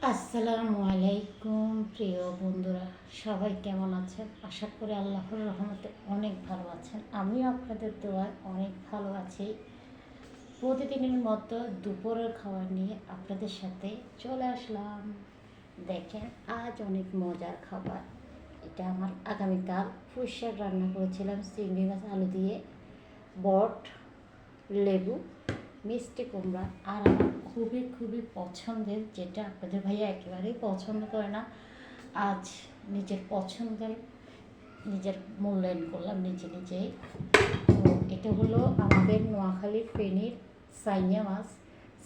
আসসালামু আলাইকুম প্রিয় বন্ধুরা, সবাই কেমন আছেন? আশা করি আল্লাহর রহমতে অনেক ভালো আছেন। আমিও আপনাদের দোয়ায় অনেক ভালো আছি। প্রতিদিনের মতো দুপুরের খাবার নিয়ে আপনাদের সাথে চলে আসলাম। দেখেন, আজ অনেক মজার খাবার। এটা আমার আগামীকাল পুঁইশাক রান্না করেছিলাম চিংড়ি মাছ আলু দিয়ে, বট, লেবু, মিষ্টি কুমড়া। আর আমার খুবই খুবই পছন্দের, যেটা আপনাদের ভাইয়া একেবারেই পছন্দ করে না, আজ নিজের পছন্দের নিজের মূল্যায়ন করলাম নিজে নিজেই। তো এটা হলো আমাদের নোয়াখালীর ফেনীর সাইয়া মাছ।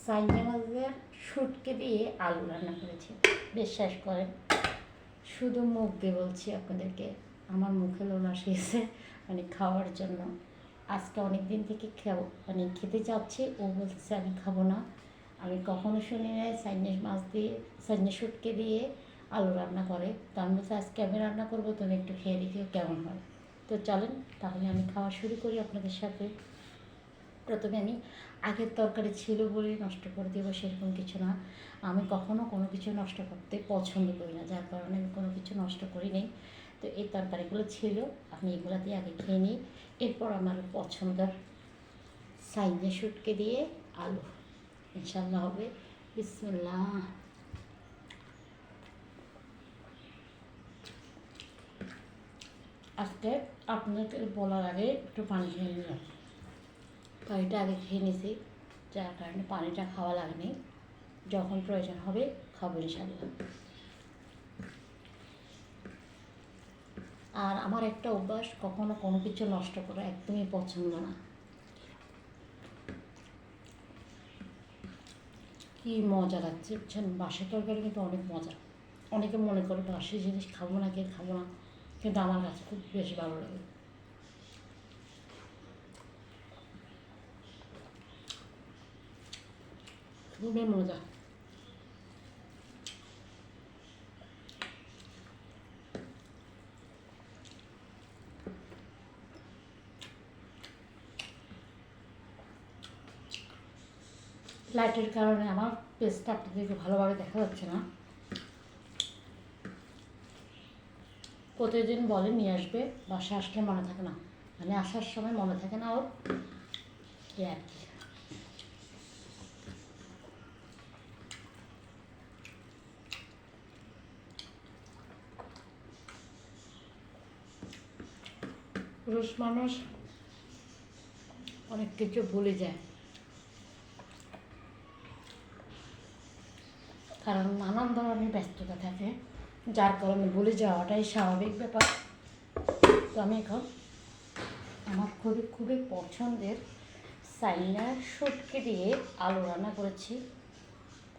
সাইয়া মাছের শুটকে দিয়ে আলু রান্না করেছি। বিশ্বাস করেন, শুধু মুখ দিয়ে বলছি আপনাদেরকে, আমার মুখে লোলা এসেছে মানে খাওয়ার জন্য। আজকে অনেক দিন থেকে খেতে চাচ্ছি, ও বলছে আমি খাবো না। আমি কখনো শুনি নাই চাইনিজ মাছ দিয়ে, চাইনিজ শুটকে দিয়ে আলু রান্না করে। তো আমি বলছি আজকে আমি রান্না করবো, তুমি একটু খেয়ে দেখিও কেমন হয়। তো চলেন তাহলে আমি খাওয়া শুরু করি আপনাদের সাথে। প্রথমে আমি আগের তরকারি ছিল বলে নষ্ট করে দেবো সেরকম কিছু না। আমি কখনো কোনো কিছু নষ্ট করতে পছন্দ করি না, যার কারণে আমি কোনো কিছু নষ্ট করি নি। তো এই তরকারিগুলো ছিল, আমি এগুলো দিয়ে আগে খেয়ে নিই। এরপর আমার পছন্দের সাইনে শুটকে দিয়ে আলু ইনশাল্লাহ হবে। বিসমিল্লাহ। আজকে আপনাকে বলার আগে একটু পানি খেয়ে নিলাম। পানিটা আগে খেয়ে নিয়েছি, যার কারণে পানিটা খাওয়া লাগেনি। যখন প্রয়োজন হবে খাবো ইনশাল্লাহ। আর আমার একটা অভ্যাস, কখনো কোনো কিছু নষ্ট করা একদমই পছন্দ না। কি মজা লাগছে বুঝছেন, বাসি তরকারি কিন্তু অনেক মজা। অনেকে মনে করে বাসি জিনিস খাবো না, কে খাবো না, কিন্তু আমার কাছে খুব বেশি ভালো লাগে। খুবই মজা। লাইটের কারণে আমার পেজটা আপনাদেরকে ভালোভাবে দেখা যাচ্ছে না। প্রতিদিন বলে নিয়ে আসবে, বাসায় আসলে মনে থাকে না, মানে আসার সময় মনে থাকে না ওর, এই আর কি। পুরুষ মানুষ অনেক কিছু ভুলে যায়, কারণ নানান ধরনের ব্যস্ততা থাকে, যার কারণে ভুলে যাওয়াটাই স্বাভাবিক ব্যাপার। তো আমি এখন আমার খুবই খুবই পছন্দের সাইনা শুটকি দিয়ে আলু রান্না করেছি,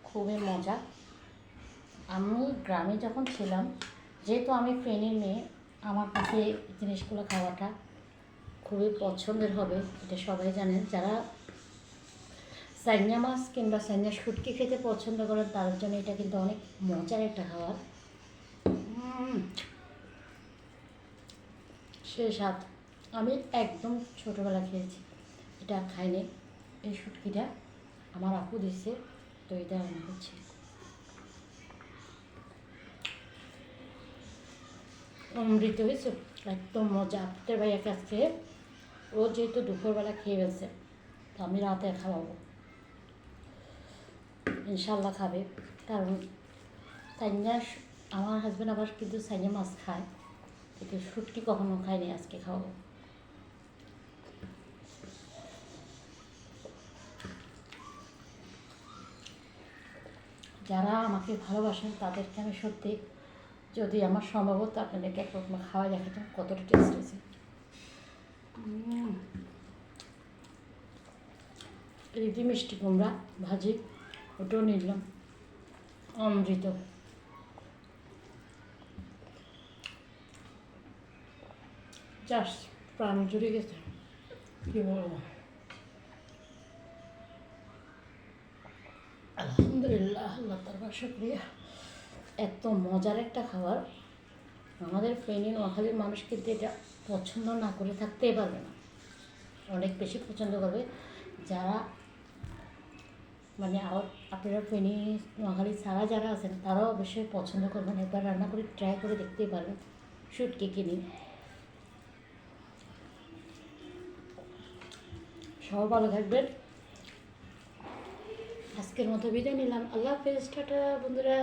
খুবই মজা। আমি গ্রামে যখন ছিলাম, যেহেতু আমি ফেনীর মেয়ে, আমার কাছে এই জিনিসগুলো খাওয়াটা খুবই পছন্দের হবে, এটা সবাই জানেন। যারা সাইনা মাছ কিংবা সাইনা শুটকি খেতে পছন্দ করেন তাদের জন্য এটা কিন্তু অনেক মজার একটা খাবার। সে স্বাদ। আমি একদম ছোটোবেলা খেয়েছি, এটা খাইনি। এই শুটকিটা আমার আপু দিছে, তো এটা রান্না করছি। অমৃত হয়েছে, একদম মজা। আপনাদের ভাইয়া কাছে ও যেহেতু দুপুরবেলা খেয়ে ফেলছে, তো আমি রাতে খাওয়াবো, ইনশাল্লাহ খাবে। কারণ সাইনা, আমার হাজব্যান্ড আবার কিন্তু সাইনা মাছ খায়, কিন্তু শুটকি কখনো খায়নি, আজকে খাওয়াবো। যারা আমাকে ভালোবাসেন তাদেরকে আমি সত্যি, যদি আমার সম্ভব হতো আপনাদেরকে একরকম খাওয়া দেখাতাম কতটা টেস্ট হয়েছে। রীতি মিষ্টি কুমড়া ভাজি, ওটাও নিলাম, অমৃত। জাস্ট প্রাণ জুড়ে গেছে, কী বলবো। আলহামদুলিল্লাহ, আল্লাহ তাআলার শুকরিয়া। এত মজার একটা খাবার, আমাদের ফেনী নোয়াখালীর মানুষ কিন্তু এটা পছন্দ না করে থাকতেই পারবে না, অনেক বেশি পছন্দ করবে। যারা মানে আপনারা ফেনী নোয়াখালী ছাড়া যারা আছেন তারাও অবশ্যই পছন্দ করবেন, একবার রান্না করে ট্রাই করে দেখতেই পারবেন শুটকি কিনে। সবাই ভালো থাকবেন। আজকের মতো বিদায় নিলাম। আল্লাহ হাফেজ, টাটা বন্ধুরা।